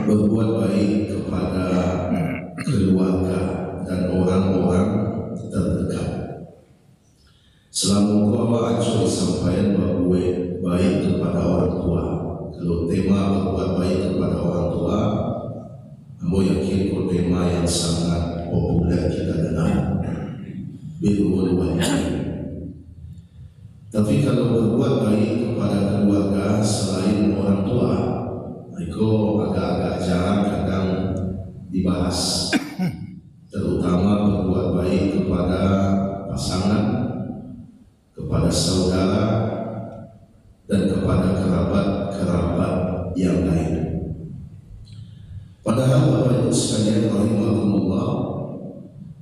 berbuat baik kepada keluarga dan orang-orang terdekat. Selama Allah acuh disampaikan berbuat baik kepada orang tua. Kalau tema berbuat baik kepada orang tua, ambo yakin ko tema yang sangat populer kita dengar, birrul walidain. Tapi kalau berbuat baik kepada keluarga selain orang tua, itu agak-agak jarang kadang dibahas. Terutama berbuat baik kepada pasangan, kepada saudara, dan kepada kerabat-kerabat yang lain. Padahal Bapak Ibu sekalian rahimahumullah,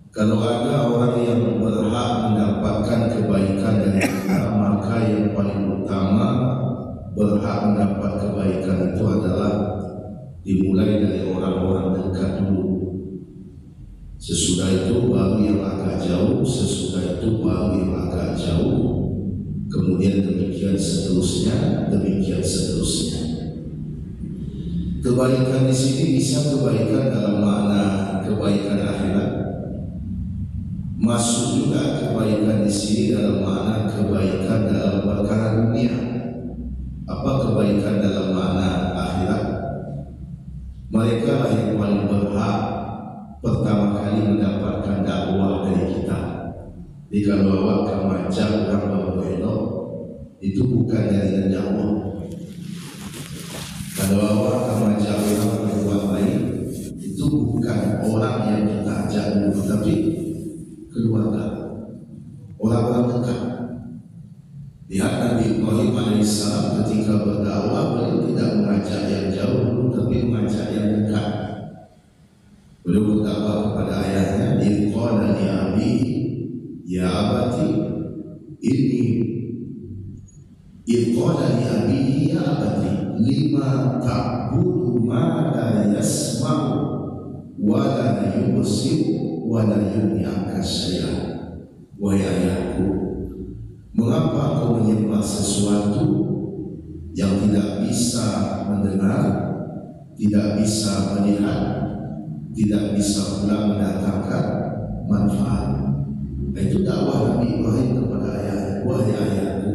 kalau ada orang yang berhak mendapatkan kebaikan dari kita, maka yang paling utama berhak mendapat kebaikan itu adalah dimulai dari orang-orang dekat dulu. Sesudah itu baru yang agak jauh, sesudah itu baru yang agak jauh, kemudian demikian seterusnya, demikian seterusnya. Kebaikan di sini bisa kebaikan dalam makna kebaikan akhirat. Masuk juga kebaikan di sini dalam makna kebaikan dalam perkara dunia. Apa kebaikan dalam makna akhirat? Mereka lah yang paling berhak pertama kali mendapatkan dakwah dari kita. Jadi kalau awak kemajak orang berbuat itu bukan dari dakwah. Kalau awak kemajak orang berbuat baik, itu bukan orang yang kita ajak dulu, tapi keluarga, orang-orang dekat. Lihat Nabi Ibrahim alaihissalam ketika berdakwah, beliau tidak mengajak yang jauh dulu, tapi mengajak yang dekat. Beliau berdakwah kepada ayahnya, qala li abi ya abati inni qala li abi ya abati lima ta'budu ma la yasma'u wa la yubsiru wa la yughni anka syai'an. Wahai ayahku, mengapa kau menyembah sesuatu yang tidak bisa mendengar, tidak bisa melihat, tidak bisa pula mendatangkan manfaat? Itu dakwah Nabi Ibrahim kepada ayahnya. Wahai ayahku,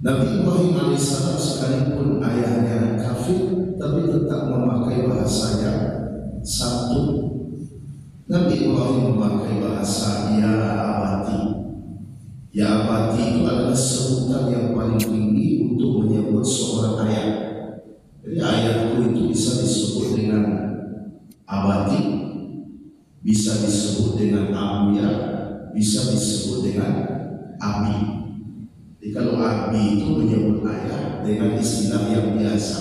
Nabi Ibrahim alaihissalam sekalipun ayahnya kafir, tapi tetap memakai bahasa yang satu. Nabi Ibrahim memakai bahasa ya abati. Ya abati itu adalah sebutan yang paling tinggi untuk menyebut seorang ayah. Jadi ayahku itu bisa disebut dengan abati, bisa disebut dengan abuya, bisa disebut dengan abi. Jadi kalau abi itu menyebut ayah dengan istilah yang biasa,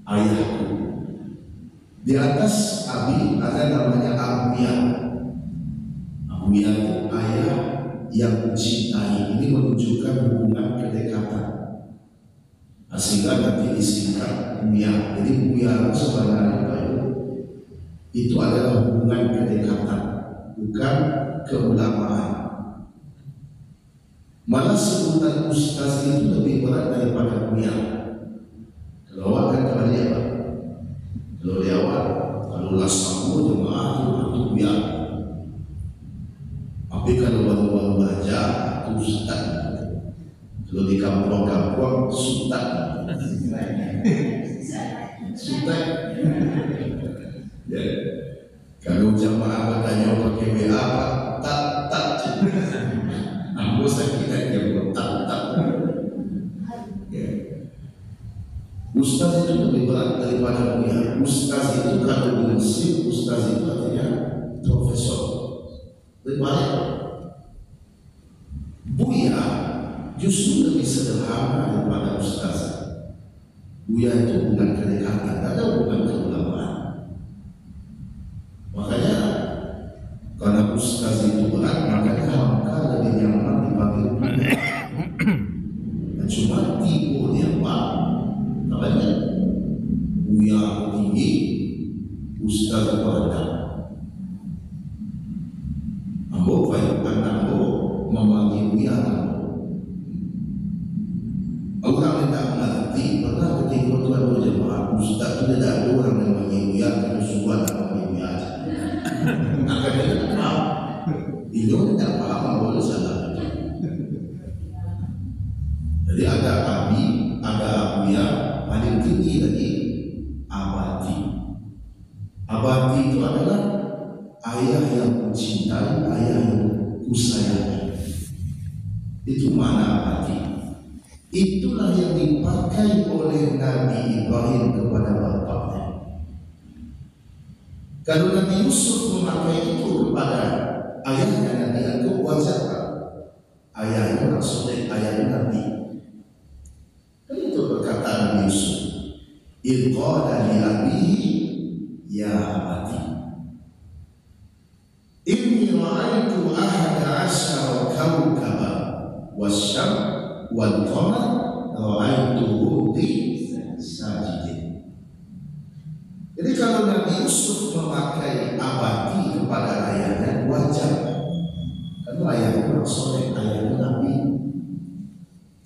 ayahku. Di atas abi ada namanya abuya. Abuya itu ayah yang mencintai. Ini menunjukkan hubungan kedekatan. Sehingga nanti disingkat buya. Jadi buya sebenarnya itu adalah hubungan kedekatan, bukan keulamaan. Malah sebutan ustaz itu lebih berat daripada buya. Kalau awak kan kepada dia apa? Kalau dia awak, kalau lasamu jemaah itu buya. Tapi kalau baru-baru belajar itu ustaz. Kalau di kampung-kampung ustaz. Ustaz. Ya. Kalau jamaah bertanya pakai WA apa? Tak. Aku sakit dia tak. Ya. Ustaz itu lebih berat daripada buya. Ustaz itu kalau di Mesir, ustaz itu artinya profesor. Lebih banyak. Buya justru lebih sederhana daripada ustaz. Buya itu bukan kedekatan, ada bukan keulamaan. Makanya karena ustaz itu berat, makanya hamka lebih nyaman dipanggil buya. Dan cuma tipu dia pak, namanya buya tinggi, ustaz rendah. Ambo baik anak ambo memanggil buya. Orang tidak mengerti, pernah ketika tuan berjemaah ustaz ada orang yang menyiapkan suara apa aja. Akan tidak paham. Ini tidak paham boleh salah. Jadi ada abi, ada abuya, paling tinggi lagi abadi. Abadi itu adalah ayah yang mencintai, ayah yang kusayangi. Itu mana abadi. Itulah yang dipakai oleh Nabi Ibrahim kepada bapaknya. Kalau Nabi Yusuf memakai itu kepada ayahnya Nabi Yakub, wajar. Ayahnya Rasulullah, ayahnya Nabi. Itu berkata Nabi Yusuf, "Idh qala li abihi ya abati inni ra'aytu ahada asyara kawkaba wasyam wal qamar ra'aytuhum li sajidin." Jadi kalau Nabi Yusuf memakai abadi kepada ayahnya, wajar. Karena ayahnya Rasulullah, ayahnya Nabi.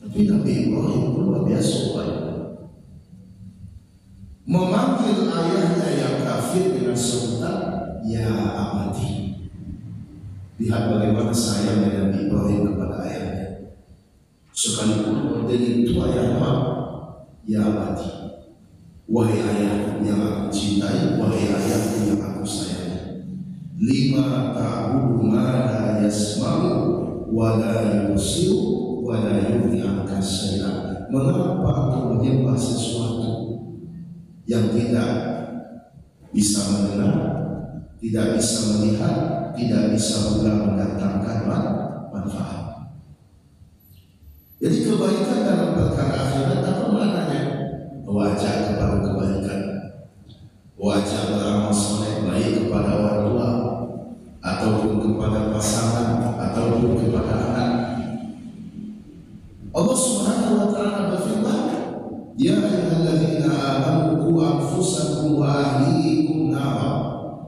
Tapi Nabi Ibrahim itu luar biasa baik. Memanggil ayahnya yang kafir dengan sebutan ya abadi. Lihat bagaimana sayangnya Nabi Ibrahim kepada ayahnya. Sekalipun model itu ayahnya ya abadi. Wahai ayah yang aku cintai, wahai ayah yang aku sayangi. Lima ta'budu ma la yasma'u wa la yusiru wa la yughni anka syai'a. Mengapa aku menyembah sesuatu yang tidak bisa mendengar, tidak bisa melihat, tidak bisa pula mendatangkan manfaat? Jadi kebaikan dalam perkara akhirat apa maknanya? Wajah kepada kebaikan, wajah beramal soleh baik kepada orang tua, ataupun kepada pasangan, ataupun kepada anak. Allah Subhanahu wa Ta'ala berfirman, "Ya ayyuhalladzina amanu qu anfusakum wa ahlikum nara."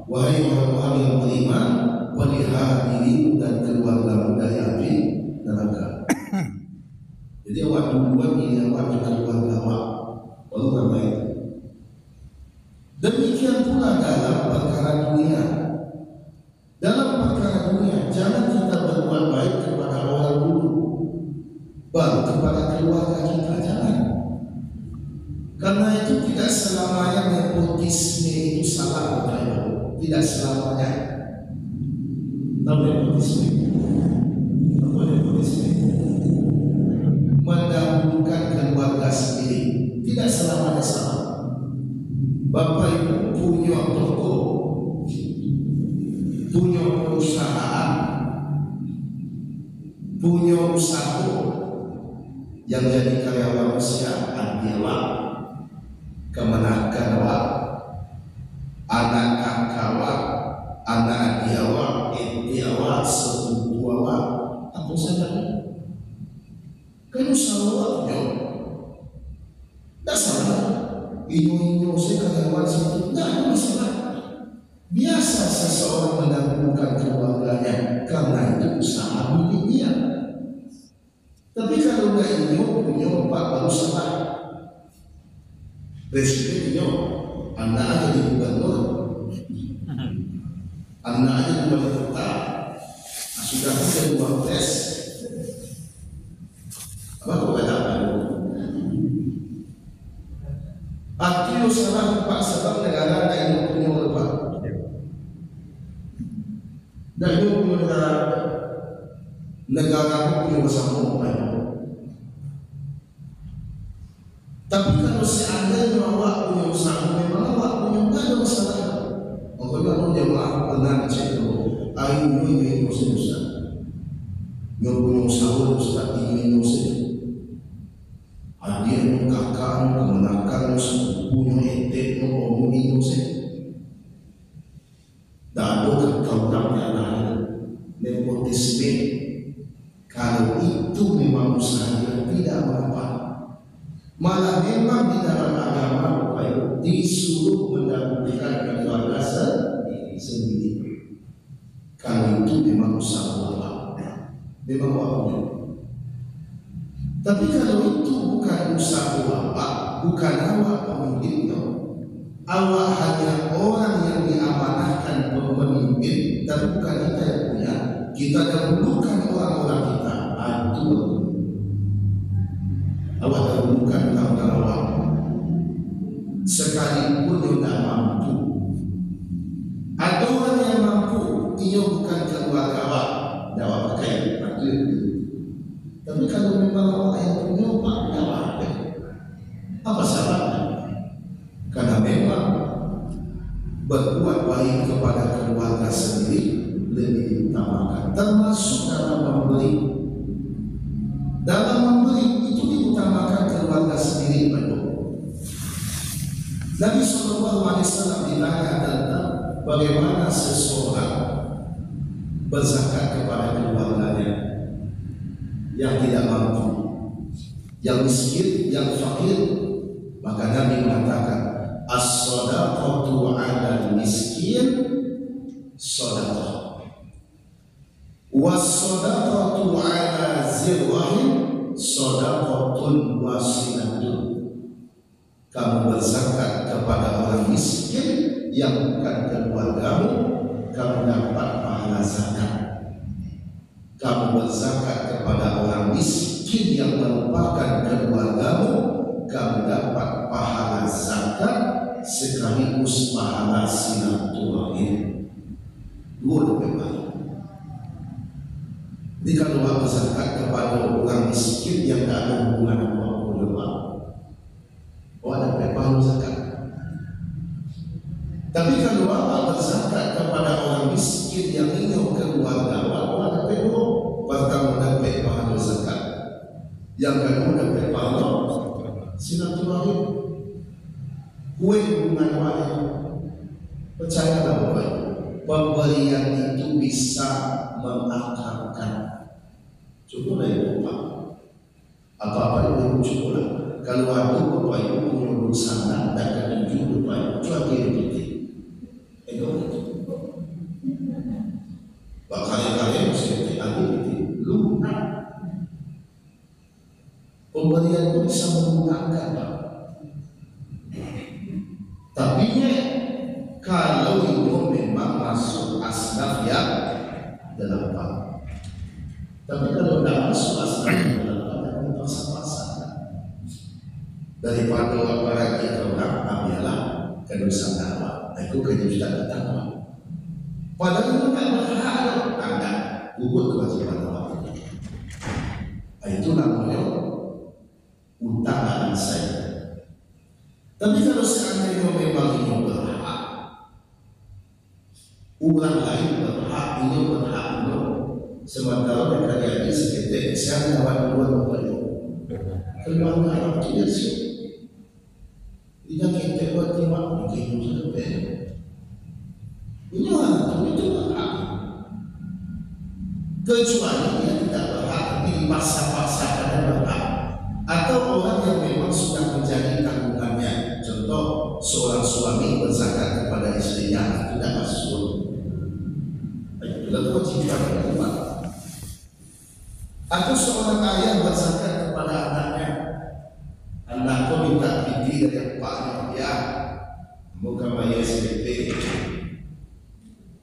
Wahai orang-orang yang beriman, pelihara dan keluarga dari api neraka. Jadi awak duluan ini awak dan keluarga awak baru terbaik. Demikian pula dalam perkara dunia. Dalam perkara dunia, jangan kita berbuat baik kepada orang dulu, baru kepada keluarga kita, jangan. Karena itu tidak selamanya nepotisme itu salah, tidak selamanya. Tahu nepotisme? Apa nepotisme? Mendahulukan keluarga sendiri, tidak selamanya salah. Bapak ibu punya toko, punya perusahaan, punya usaha, yang jadi karyawan usia antiawak, kemenakan awak, anak kakak, anak adiawak, etiawak, sepupu awak, apa saja. Kan usaha awak punya, tak salah. Inyo saya karyawan seperti tidak ada masalah. Biasa seseorang mendahulukan keluarganya karena itu usaha milik dia. Tapi kalau nggak inyo punya pak baru salah. Presiden inyo, anda aja di gubernur, anda aja di wali kota, sudah punya dua tes. Apa kau katakan? Artinya salah pak sebab negara yang punya lepas. Dan itu punya negara punya bersama orang. Tapi kalau seandainya awak punya usaha, memang awak punya nggak ada masalah. Makanya orang jemaah pernah cek dulu, ayo ini usaha, yang punya usaha ustaz ini usaha. Adik kakak kemenakan punya etek mau ini usaha. Dan ada kawan-kawan lain nepotisme. Kalau itu memang usaha yang tidak bermanfaat, malah memang di dalam agama disuruh mendahulukan keluarga sendiri. Kalau itu memang usaha Allah, memang waktunya. Tapi kalau itu bukan usaha Allah, bukan awak pemiliknya, Awak hanya orang yang diamanahkan pemimpin, tapi bukan kita yang punya. Kita dahulukan orang-orang kita. Itu awak dahulukan orang-orang awak, sekalipun dia tidak mampu. Ada orang yang mampu, ia bukan keluarga awak, awak pakai padu. Tapi kalau memang awak yang punya, awak apa salahnya? Karena memang berbuat baik kepada keluarga sendiri lebih diutamakan, termasuk dalam memberi. Dalam memberi itu diutamakan keluarga sendiri. Nabi SAW ditanya tentang bagaimana seseorang berzakat kepada keluarganya yang tidak mampu, yang miskin, yang fakir. Maka Nabi mengatakan, as-sadaqatu 'ala miskin sadaqah, was-sadaqatu 'ala zirrahim sadaqatun wasilatun. Kamu berzakat kepada orang miskin yang bukan keluargamu, kamu dapat pahala zakat. Kamu berzakat kepada orang miskin yang merupakan keluargamu, kamu dapat pahala zakat sekaligus pahala silaturahim. Dua lebih baik. Jadi kalau awak berzakat kepada orang miskin yang tak ada hubungan apa-apa dengan awak dapat pahala zakat. Tapi kalau awak berzakat kepada orang miskin yang ingin keluarga awak dapat dua. Pertama dapat pahala zakat, yang kedua dapat pahala silaturahim. Kue hubungan awak, percayalah Bapak, pemberian itu bisa mengakrabkan. Cobalah ibu Bapak, apa-apa ibu cobalah. Kalau ada Bapak Ibu punya urusan dan ketujuh Bapak Ibu, coba diri. Kalian mesti hati-hati. Lunak. Pemberian itu bisa menggunakan, Pak. Tapi kalau itu memang masuk asnaf yang dalam Pak. Tapi kalau tidak masuk asnaf yang dalam Pak, jangan dipaksa-paksakan. Daripada orang kita orang ambillah kedosan awak. Itu kejutan pertama. Padahal itu tak berhak Anda gugur kewajiban awak. Itu namanya utang saya. Tapi kalau seandainya memang ini berhak, orang lain berhak, ini berhak, sementara mereka jadi seketik saya dapat dua kali. Keluar orang itu ya sih. Tidak kita buat timak mungkin itu lebih. Ini orang itu berhak. Kecuali dia tidak berhak, tapi dipaksa-paksakan dan berhak. Atau orang yang memang sudah menjadi tanggungannya. Contoh, seorang suami berzakat kepada istrinya, tidak masuk. Itu kewajiban kedua. Atau seorang ayah berzakat kepada anaknya. Anakku minta piti dari bapaknya, ya, bukan bayar SPP,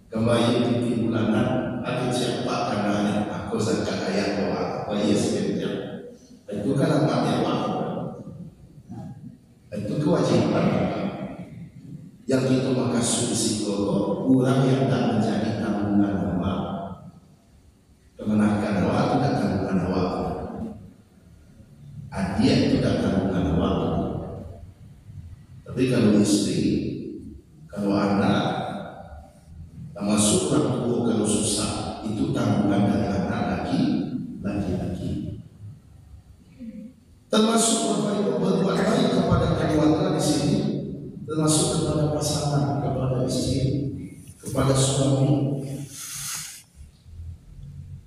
kembali piti bulanan, ada siapa karena aku zakat ayah doa, bayar SPP. Itu kan apa yang itu kewajiban. Yang itu maka psikolog orang yang tak menjadi tanggungan awak, kemenakan awak tidak tanggungan awak. Dia itu tak tanggungan awak. Tapi kalau istri, kalau anak, termasuk orang tua kalau susah, itu tanggungan dari anak laki-laki. Termasuk berbuat baik kepada keluarga di sini, termasuk kepada pasangan, kepada istri, kepada suami.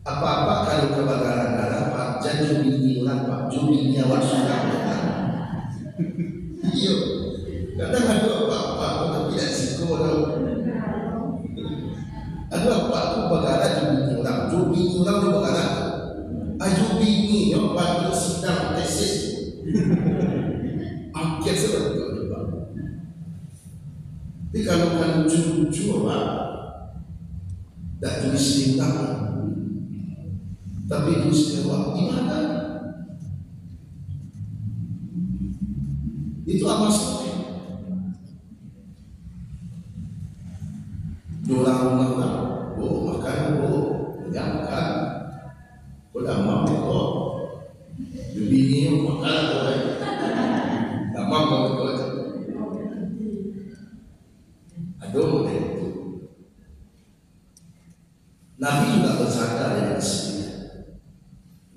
Apa-apa kalau kebakaran Pak, jadi binilah Pak, jumlah nyawa sudah. Iya, kadang ada apa-apa, aku tidak psikolog. Ada apa-apa kebakaran jumlah orang kebakaran. Aju bini yang bantu sedang tesis. Akhir seperti itu. Tapi kalau kan lucu-lucu apa? Tak tulis lintang, tapi tulis lewat gimana? Itu amal soleh. Dolang-dolang, makan, jangan makan. Udah mampu kok. Bini makan kok. Tak mampu kok. Aduh, Nabi juga bersandar dengan istrinya.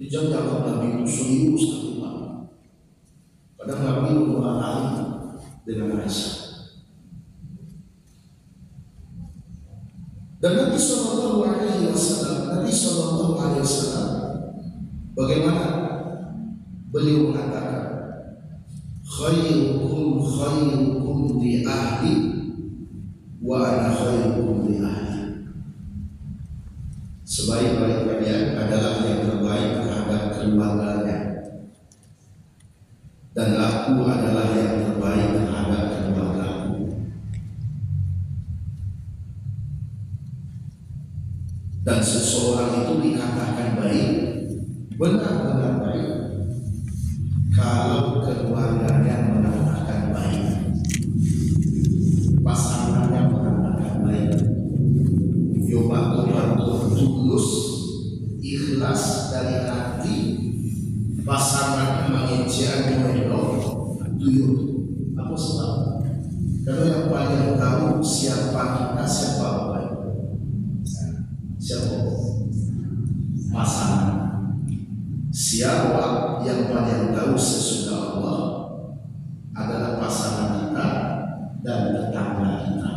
Dijaga Nabi itu serius tapi malu. Kadang Nabi itu mengatakan dengan Aisyah. Dan Nabi Sallallahu Alaihi Wasallam, bagaimana beliau mengatakan, khairukum li ahli wa ana khairukum li ahli. Sebaik-baik kalian adalah yang terbaik terhadap keluarganya, dan aku adalah yang terbaik terhadap keluargaku. Dan seseorang itu dikatakan baik, benar-benar baik, kalau keluarganya mengatakan baik, pasangannya mengatakan baik. Yobatul tulus, ikhlas dari hati, pasangan mengincar mengelok, tuyul. Apa sebab? Karena yang paling tahu siapa kita, siapa baik. Siapa? Pasangan. Siapa yang paling tahu sesudah Allah adalah pasangan kita dan tetangga kita.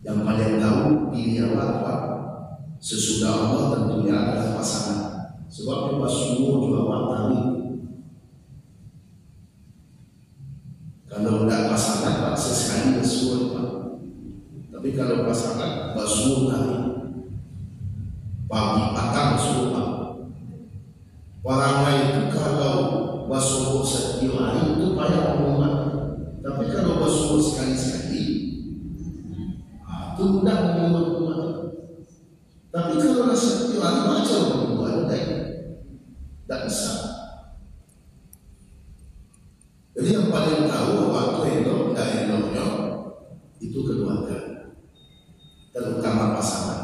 Yang paling tahu pilih apa sesudah Allah tentunya adalah pasangan. Sebab kita semua juga tahu. Kalau tidak pasangan, Pak, sesekali bersuara, Pak. Tapi kalau pasangan, bersuara pagi petang bersuara. Orang lain itu kalau bersuara setiap hari itu payah omongan. Tapi kalau bersuara sekali-sekali, itu mudah membuat umat. Tapi kalau setiap hari macam membuat tak bisa. Jadi yang paling tahu waktu elok dan eloknya itu keluarga, terutama pasangan.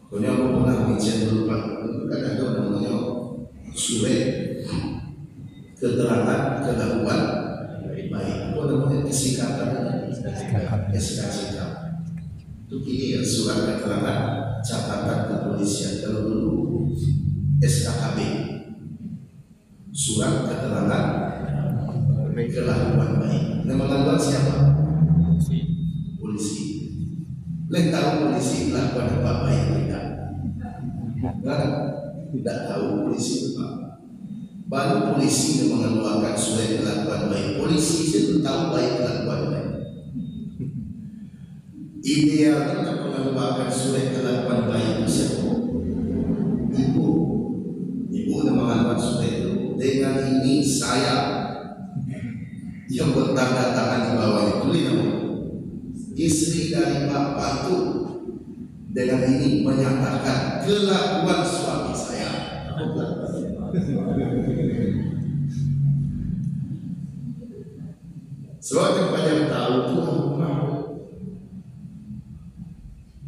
Makanya aku pernah bincang dulu Pak, itu kan ada namanya surat keterangan kelakuan baik. Apa namanya kesikatan? Kesikatan. Itu kini surat keterangan catatan kepolisian. Kalau dulu SKKB, surat keterangan kelakuan baik. Nama lakuan siapa? Polisi. Lain tahu polisi lakukan apa baik tidak? Tidak tahu polisi apa. Baru polisi yang mengeluarkan surat kelakuan baik. Polisi itu tahu baik kelakuan baik. Idealnya untuk mengeluarkan surat kelakuan baik itu siapa? Ibu yang mengeluarkan surat itu. Dengan ini saya yang bertanda tangan di bawah itu istri dari bapak itu dengan ini menyatakan kelakuan suami saya. Sebab yang banyak tahu Tuhan mau.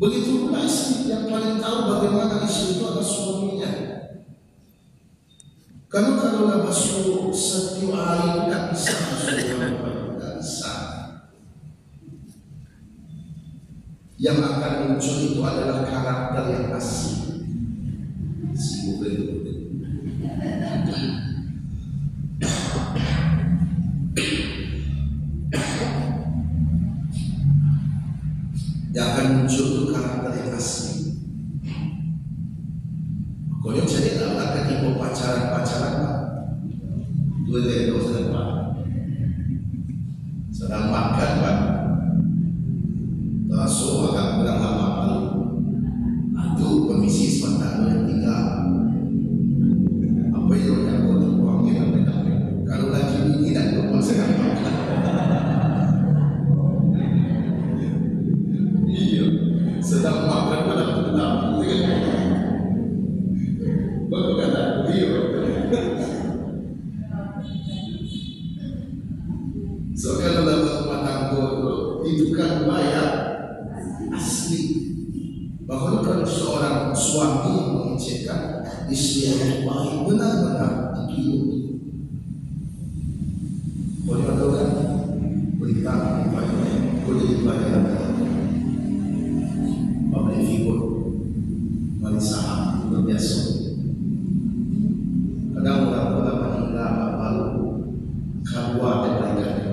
Begitu pula istri yang paling tahu bagaimana istri itu adalah suaminya. Kalau basuh setiap hari tidak bisa, tidak bisa. Yang akan muncul itu adalah karakter yang asli. Yang akan muncul itu karakter yang asli. Makanya jadi dalam ketika pacaran dua dekor sedang makan Pak, langsung akan bilang lama aduh permisi sebentar yang tinggal apa yang aku terbuangin kalau lagi ini dan lupa saya So kalau dalam rumah tangga itu kan bayar asli. Bahkan kalau seorang suami mengecekkan istri yang baik, benar-benar itu hidup. Boleh tahu kan? Berita boleh dibaca public figure, Marisa berbiasa. Kadang orang meninggal baru keluar kebaikan.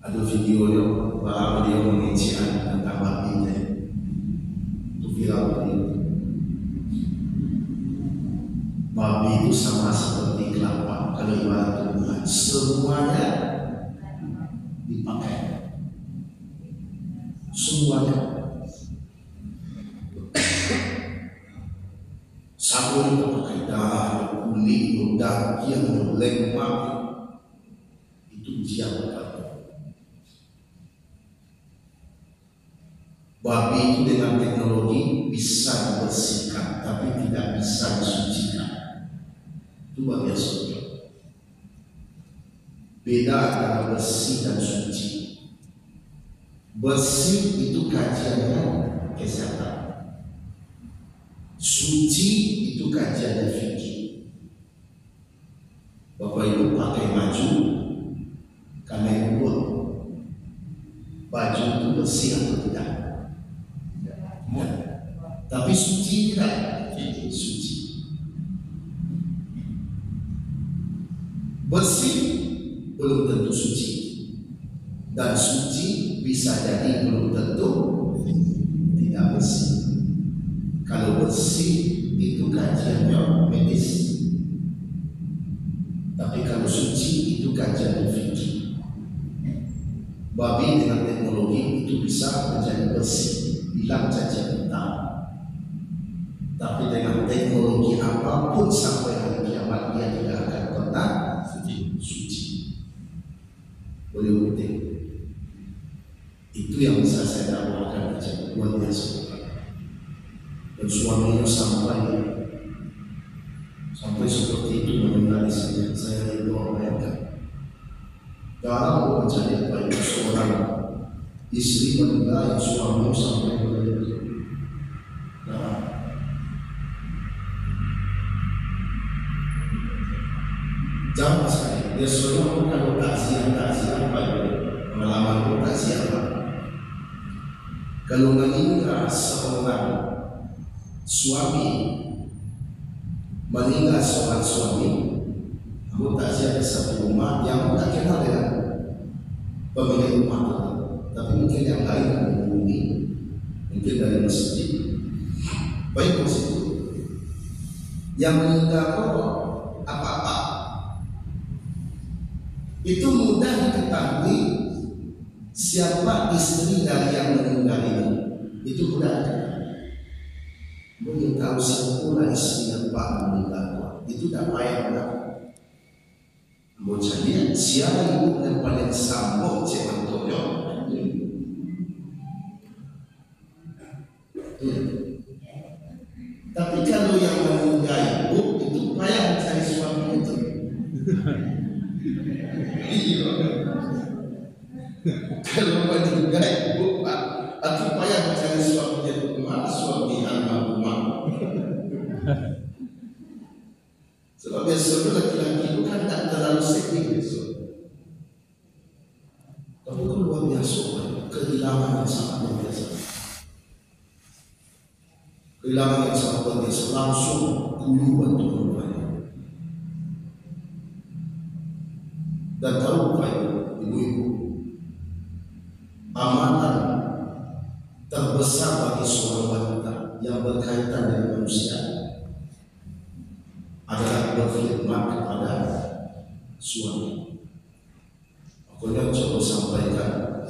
Ada video yang bahwa dia mengincar tentang babinya, itu viral itu. Babi itu sama seperti kelapa, kalau ibarat Tuhan, semuanya dipakai, semuanya. Sabun itu pakai darah, kulit, daging, lemak, itu dia berkata. Babi itu dengan teknologi bisa dibersihkan, tapi tidak bisa disucikan. Itu babi asli. Beda antara bersih dan suci. Bersih itu kajiannya kesehatan. Suci itu kajiannya fikih. Bapak Ibu pakai baju karena yang buat baju itu bersih atau tidak? Tapi suci tidak? Suci. Bersih belum tentu suci, dan suci bisa jadi belum tentu tidak bersih. Kalau bersih itu kajiannya medis, tapi kalau suci itu kajian fikih. Babi dengan teknologi itu bisa menjadi bersih, hilang cacat hitam. Tapi dengan teknologi apapun sampai hari kiamat dia tidak akan pernah suci. Boleh bukti. Itu yang bisa saya dakwakan aja luar biasa. Dan suaminya sampai seperti itu meninggal istrinya. Saya berdoa bayangkan. Jarang mencari apa itu seorang istri meninggal suami sampai meninggal. Jangan sekali. Dia selalu kalau takziah apa itu pengalaman itu takziah apa? Kalau meninggal seorang suami, meninggal seorang suami, aku takziah di satu rumah yang tak kenal dengan pemilik rumah itu, tapi mungkin yang lain menghubungi, mungkin dari masjid. Baik itu yang meninggal apa-apa. Itu mudah diketahui siapa istri dari yang meninggal ini. Itu mudah diketahui. Mungkin tahu siapa istri yang Pak meninggal. Itu tak payah mudah. Mau jadi siapa ibu yang paling sambung Cik Antonio. Tapi kalau yang meninggal ibu itu payah mencari suami itu. Kalau meninggal ibu atau payah mencari suami itu kemana suami almarhumah. Sebab biasanya laki-laki itu kan tak terlalu sedih besok. Tapi itu luar biasa, kehilangan yang sangat luar biasa. Kehilangan yang sangat luar biasa langsung dulu bantu rupanya. Dan tahu rupanya ibu-ibu, amanah terbesar bagi seorang wanita yang berkaitan dengan manusia adalah berkhidmat kepada suami. Aku yang coba sampaikan,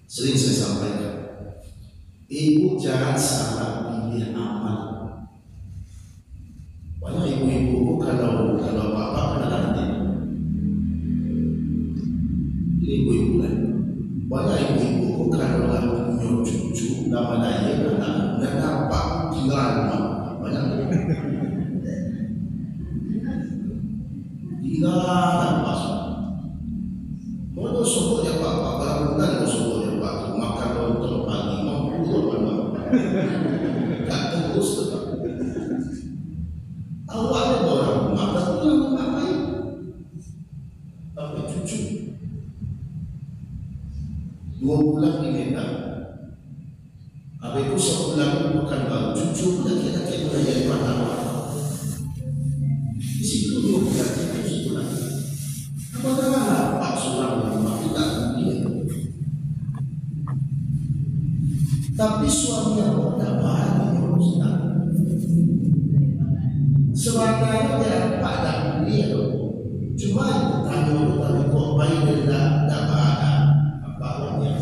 sering saya sampaikan, ibu jangan salah pilih amal. Banyak ibu-ibu kalau apa-apa pada nanti. Ini ibu-ibu lain. Banyak ibu-ibu kalau punya cucu, nama lain anak, dan apa tinggal rumah. Banyak. Tinggal pas. Mau subuh ya Pak, bangunan subuh ya Pak, makan lontong pagi, mau pulang malam. Tak terus tetap. Awalnya orang makan pulang ngapain? Tapi cucu 2 bulan di Medan. Habis itu sebulan bukan baru cucu pun laki-laki mulai jadi pahlawan. Di situ 2 bulan itu sebulan. Apakah Pak Sulam rumah kita kemudian? Tapi suami yang tidak bahagia Ustaz. Sebenarnya dia pada beliau. Cuma tanya kok bayi dia tidak bahagia apa awalnya?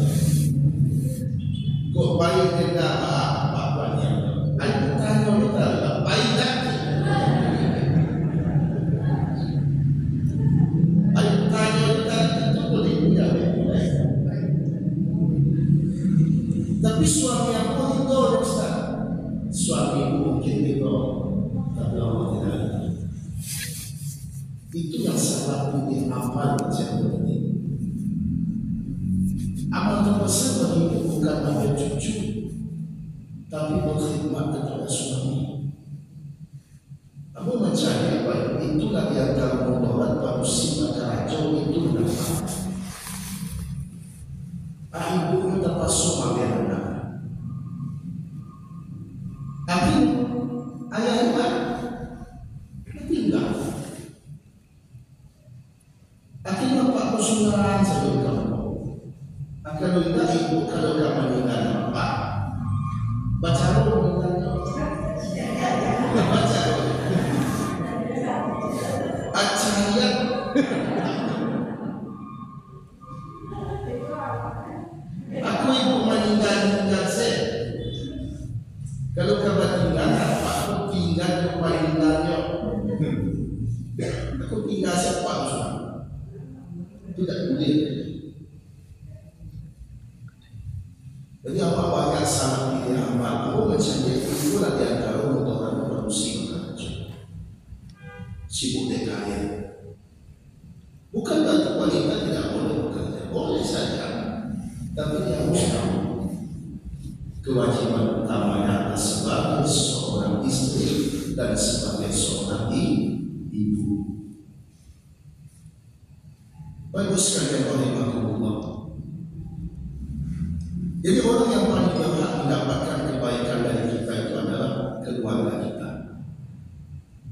Kok bayi dia tidak bahagia apa awalnya? Aku tanya dia bayi tak? Aku tanya dia itu boleh tidak? Tapi suami aku itu Ustaz. Suami mungkin itu, tapi Allah tidak. Itu yang salah pilih amal macam ini. Amal terbesar bagi ibu bukan pada cucu, tapi berkhidmat kepada suami. Aku mencari apa itulah yang dalam mudarat manusia kacau itu nampak. Ibu dapat suami anak. Tapi ayahnya tinggal. Akhirnya Pak Kusunaran sebelum kamu akan minta ibu kalau kamu meninggal Pak baca roh meninggal baca roh acayat aku ibu meninggal saya kalau kamu tinggal Pak aku tinggal meninggalnya aku tinggal siapa tidak boleh. Jadi apa banyak salah pilih amal. Aku mencari itu lah di antara orang manusia kacau. Sibuk dekaya. Bukan berarti wanita tidak boleh bekerja, boleh saja. Tapi dia harus tahu kewajiban utamanya sebagai seorang istri dan sebagai seorang ibu. Bagus sekali rahimahullah. Jadi orang yang paling berhak mendapatkan kebaikan dari kita itu adalah keluarga kita.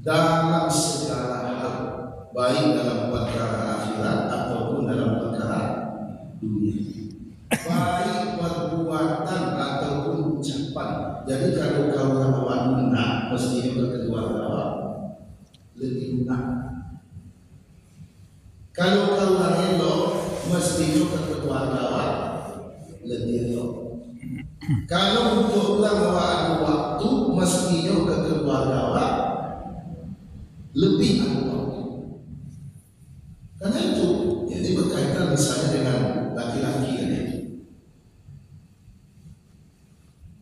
Dalam segala hal, baik dalam perkara akhirat ataupun dalam perkara dunia. Baik perbuatan ataupun ucapan. Jadi kalau kau awak nak, mesti juga keluarga awak lebih nak. Kalau kau elok, mesti juga keluarga awak lebih elok. Kalau untuk ulang awak ada waktu, mesti juga keluarga awak lebih ada waktu. Karena itu, jadi berkaitan misalnya dengan laki-laki ini.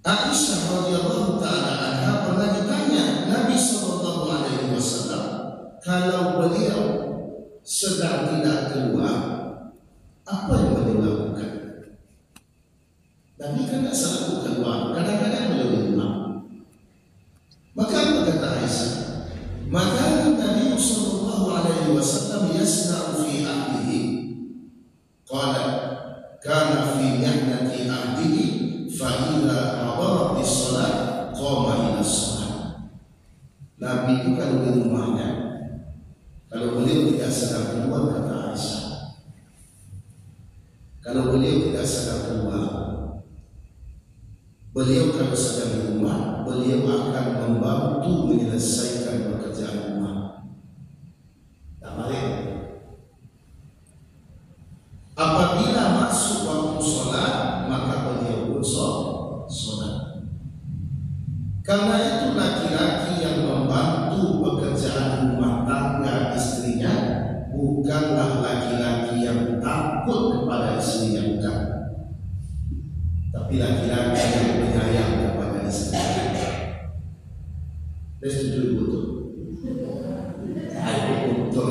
Aisyah radhiyallahu taala anha pernah ditanya Nabi sallallahu alaihi wasallam kalau beliau sedang tidak keluar, apa yang beliau lakukan? Nabi kan tak selalu keluar, kadang-kadang beliau di rumah. Maka apa kata Aisyah? Maka Nabi sallallahu alaihi wasallam yasna'u fi ahlihi. Qala kana fi mihnati ahlihi fa idza hadara bis-shalah qama ila shalah. Nabi itu kalau di rumahnya, kalau beliau tidak sedang keluar, kata Aisyah, kalau beliau tidak sedang keluar, beliau kalau sedang di rumah, beliau akan membantu menyelesaikan pekerjaan rumah. Tak balik. Apabila masuk waktu sholat, maka beliau pun sholat. Karena itu laki-laki yang membantu pekerjaan rumah tangga istrinya bukanlah laki-laki yang takut kepada istrinya, bukan. Tapi laki-laki yang penyayang kepada istrinya. Dia setuju betul. Aku betul.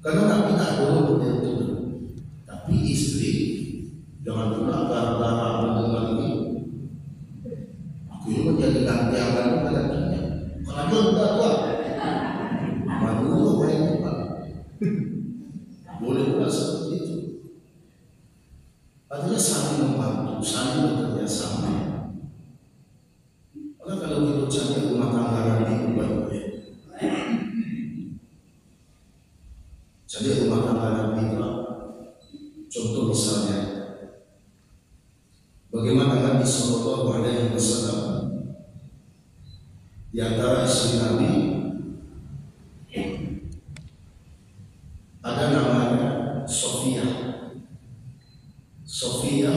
Karena Nabi tak boleh model itu. Tapi istri jangan pula gara-gara mendengar ini. Aku ini menjadi gantian pada dunia. Kalau dia enggak kuat, malu apa yang kuat. Boleh pula seperti itu. Artinya saling membantu, saling bekerja sama. Karena kalau kita cari rumah tangga Nabi itu baik-baik. Jadi rumah tangga Nabi itu, contoh misalnya, bagaimana Nabi Sallallahu Alaihi Wasallam di antara istri Nabi ada namanya Sofia. Sofia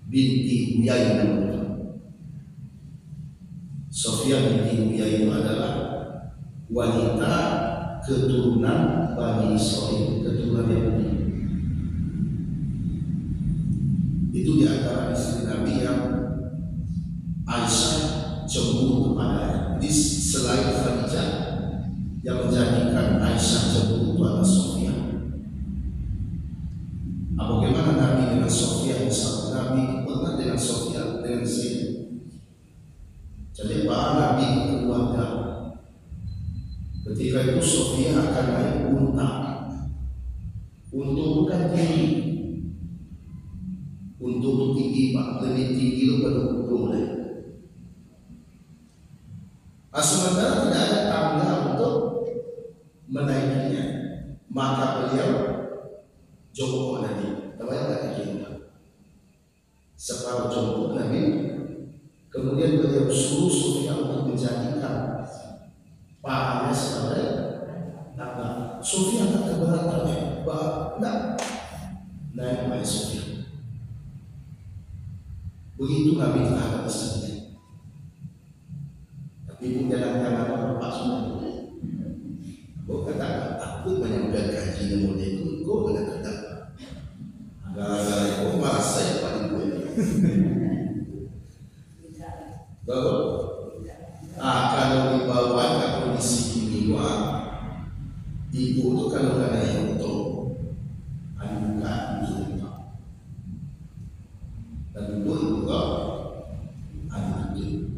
binti Uyai. Sofia binti Uyai itu adalah wanita keturunan Bani Israil, keturunan Yahudi. Itu di antara istri Nabi yang Aisyah cemburu kepadanya. Jadi selain Khadijah, yang menjadikan Aisyah cemburu itu adalah Sofia. Bagaimana Nabi dengan Sofia? Misalnya Nabi pernah dengan Sofia dengan Zainab. Jadi para Nabi keluarga. Ketika itu Sofia akan naik unta untuk bukan tinggi, untuk tinggi pak, lebih tinggi daripada boleh. Sementara tidak ada tangga untuk menaikinya, maka beliau jongkok Nabi. Tahu tak kita? Separuh jongkok Nabi. Kemudian beliau suruh Sofia untuk menjadikan pahanya sebagai tangga. Sofia tak keberatan, tak naik oleh Sofia. Begitu Nabi terhadap istrinya. Tapi ibu jangan lepas semua. Kau kata aku menyampaikan kaji dengan model kau kata gara-gara kau malas saya paling gue. Bagus. Kalau dibawa ke kondisi ini, ibu itu kalau ada yang untuk anugerah itu, dan ibu juga anugerah.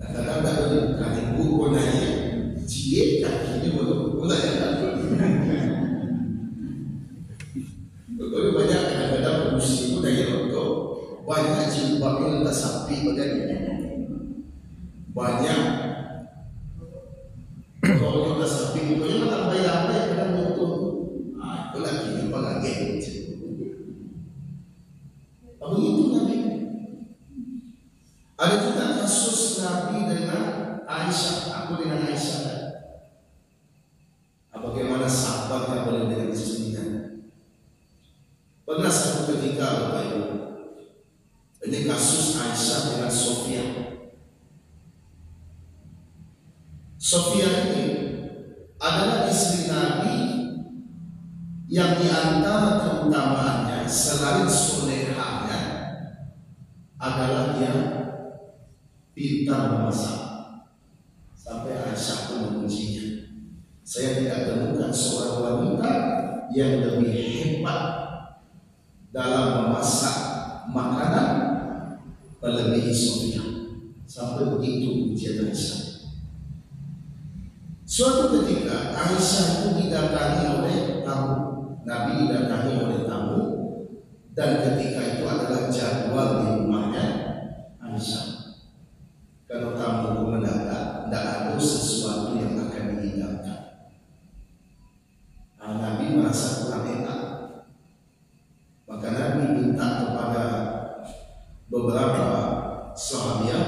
Kadang-kadang kalau dibuka ibu kau nanya, cie kakinya baru nanya kan? Betul banyak kadang-kadang produksi itu nanya untuk banyak jilbabnya entah sapi bagian. Banyak kalau kita sapi pokoknya tak bayar kadang betul. Itu lagi apa lagi? Apa itu Nabi? Ada juga kasus Nabi dengan Aisyah. Aku dengan Aisyah. Bagaimana sahabat yang boleh dengan istrinya? Pernah satu ketika Bapak Ibu, ini kasus Aisyah dengan Sofia. Sofia ini adalah istri Nabi yang diantara keutamaannya selain solehahnya adalah dia pintar memasak. Sampai Aisyah pun memujinya. Saya tidak temukan seorang wanita yang lebih hebat dalam memasak makanan melebihi Sofia. Sampai begitu pujian Aisyah. Suatu ketika Aisyah itu didatangi oleh tamu. Nabi didatangi oleh tamu, dan ketika itu adalah jadwal di rumahnya Aisyah. Kalau tamu itu mendadak, tidak ada sesuatu yang akan dihidangkan. Nabi merasa kurang enak, maka Nabi minta kepada beberapa sahabat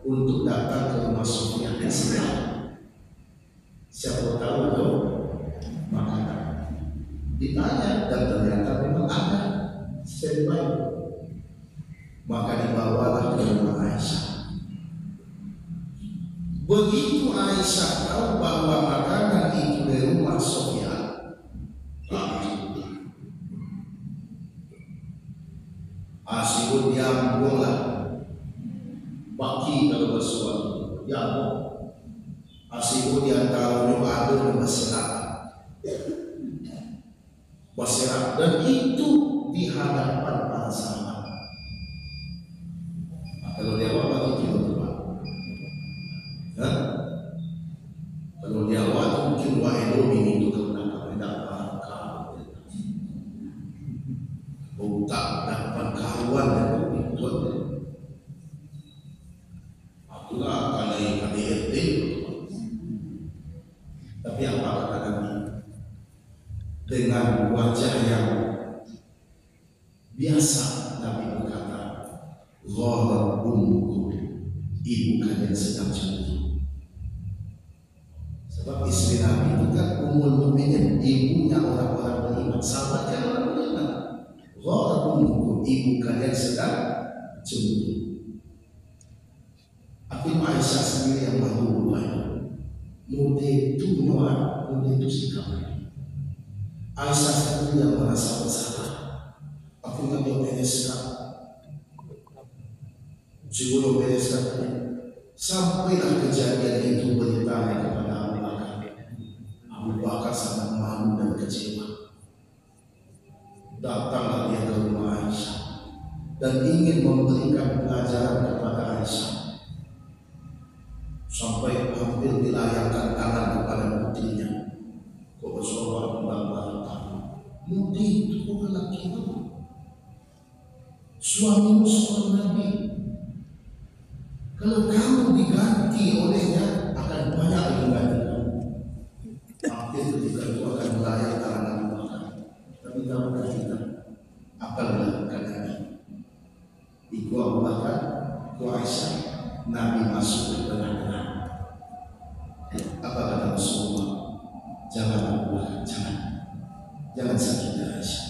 untuk datang ke rumah Sofia dan siapa tahu ada makanan. Ditanya dan ternyata memang ada standby. Maka dibawalah ke rumah Aisyah. Begitu Aisyah tahu bahwa makanan itu dari rumah Sofia, asyik dia bola baki kalau bersuara dia asyik di antara ada dan berserah. Wasirah, dan itu di hadapan para sahabat. Nah, kalau dia awal itu coba, kalau dia awal itu mungkin waedo ini itu kemenangan tidak bakal, tak dapat karuan dan itu. Itulah kali RT. Tapi apa kata Nabi? Dengan wajah yang biasa Nabi berkata, "Gharat ummukum," ibu kalian sedang cemburu. Sebab istri Nabi itu kan Ummul Mukminin, ibunya orang-orang beriman, sahabatnya orang beriman. Gharat ummukum, ibu kalian sedang cemburu. Tapi Aisyah sendiri yang malu rupanya. Mode itu Noah, mode itu sikapnya. Aisyah sendiri yang merasa bersalah. Aku nggak mau bereskan. Sebelum bereskan, sampailah kejadian itu beritanya kepada Abu Bakar. Abu Bakar sangat malu dan kecewa. Datanglah dia ke rumah Aisyah dan ingin memberikan pelajaran kepada Aisyah. Sampai hampir dilayangkan tangan kepada putrinya. Kau bersorak membanggakan kamu. Mudi itu bukan laki kamu. Suamimu seorang Nabi. Kalau kamu diganti olehnya, akan banyak yang mengganti kamu. Hampir ketika itu akan melayang tangan Abu Bakar. Tapi kamu tidak akan melakukan Nabi. Iku Abu Bakar, ku Aisyah, Nabi masuk ke tengah-tengah. Apa kata Rasulullah? Jangan Abu, jangan sakiti Aisyah.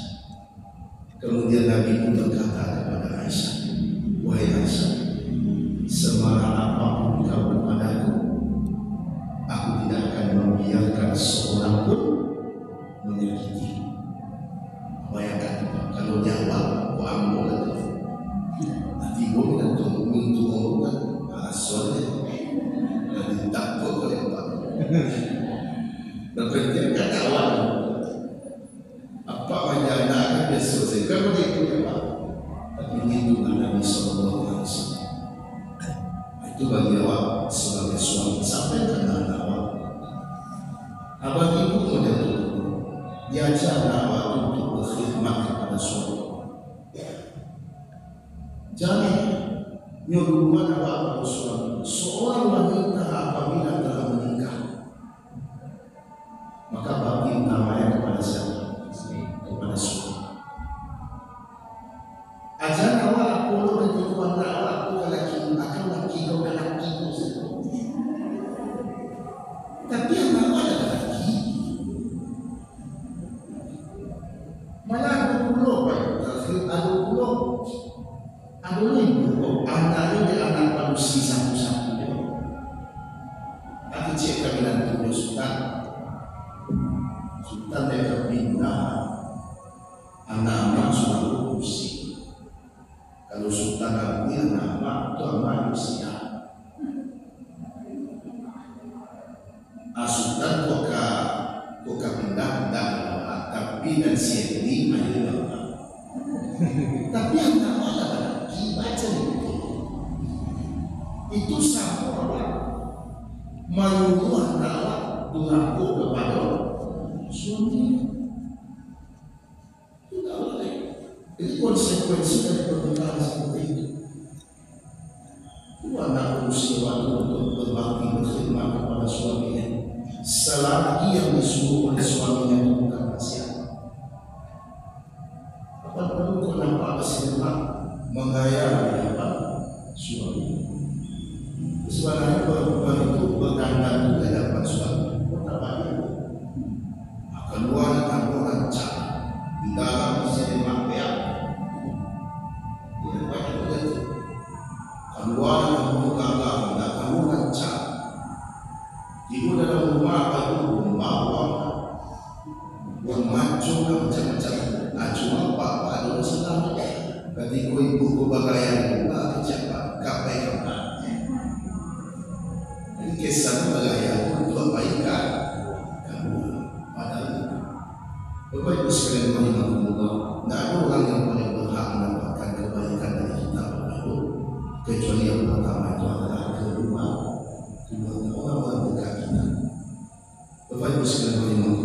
Kemudian Nabi pun berkata kepada Aisyah, wahai Aisyah, semarah apapun kau kepadaku, aku tidak akan membiarkan seorang pun menyakiti. Bayangkan kalau jawab, aku ambil itu. Nanti boleh untuk mengumpulkan soalnya nanti takut oleh Pak. Berpikirkan awal apa wajahnya akan dia selesaikan oleh itu ya Pak. Tapi itu Nabi Sallallahu Alaihi Wasallam. Itu bagi awak sebagai suami sampai kenal awak. Abang ibu model itu diajar awak untuk berkhidmat kepada suami. Jangan nyuruhan awak kepada suami. Seorang wanita apabila telah menikah, maka bagi namanya kepada siapa? Kepada suami. Ajar awak puluh dan kepada awak puluh laki akan laki kau dan laki kau. Tapi yang awak adalah laki. Malah ada puluh, ada puluh. Ada puluh. Antara dia anak manusia satu-satunya. Tapi cek kabilan itu Sultan. Sultan dia pindah anak-anak sudah kursi. Kalau Sultan Abu anak-anak itu anak manusia. Sultan koka pindah tapi dan siapa ayo. Tapi anak-anak lagi baca itu sama orang menyuruh anak berlaku kepada suami. Tidak boleh. Itu konsekuensi dari pernikahan seperti itu. Itu anak berusia waktu untuk berbakti berkhidmat kepada suaminya. Selagi yang disuruh oleh suaminya itu bukan maksiat. Apa perlu kau nampak berkhidmat menggaya apa suami? Sebenarnya perempuan itu berdandan juga dapat suami. Pertama itu keluar tanpa rancang di dalam bisa dimakbiak. Dia banyak begitu. Keluar tanpa gagal, tidak kamu rancang. Ibu dalam rumah itu membawa memacu macam-macam. Cuma apa dulu senang. Ketika ibu kebakaran juga kecepat, kapai kapan. Kisah itu adalah yang untuk kebaikan kamu padahal Bapak Ibu sekalian rahimahumullah, tidak ada orang yang paling berhak mendapatkan kebaikan dari kita, Bapak Ibu, kecuali yang pertama itu adalah kedua orang-orang dekat kita. Bapak Ibu sekalian rahimahumullah,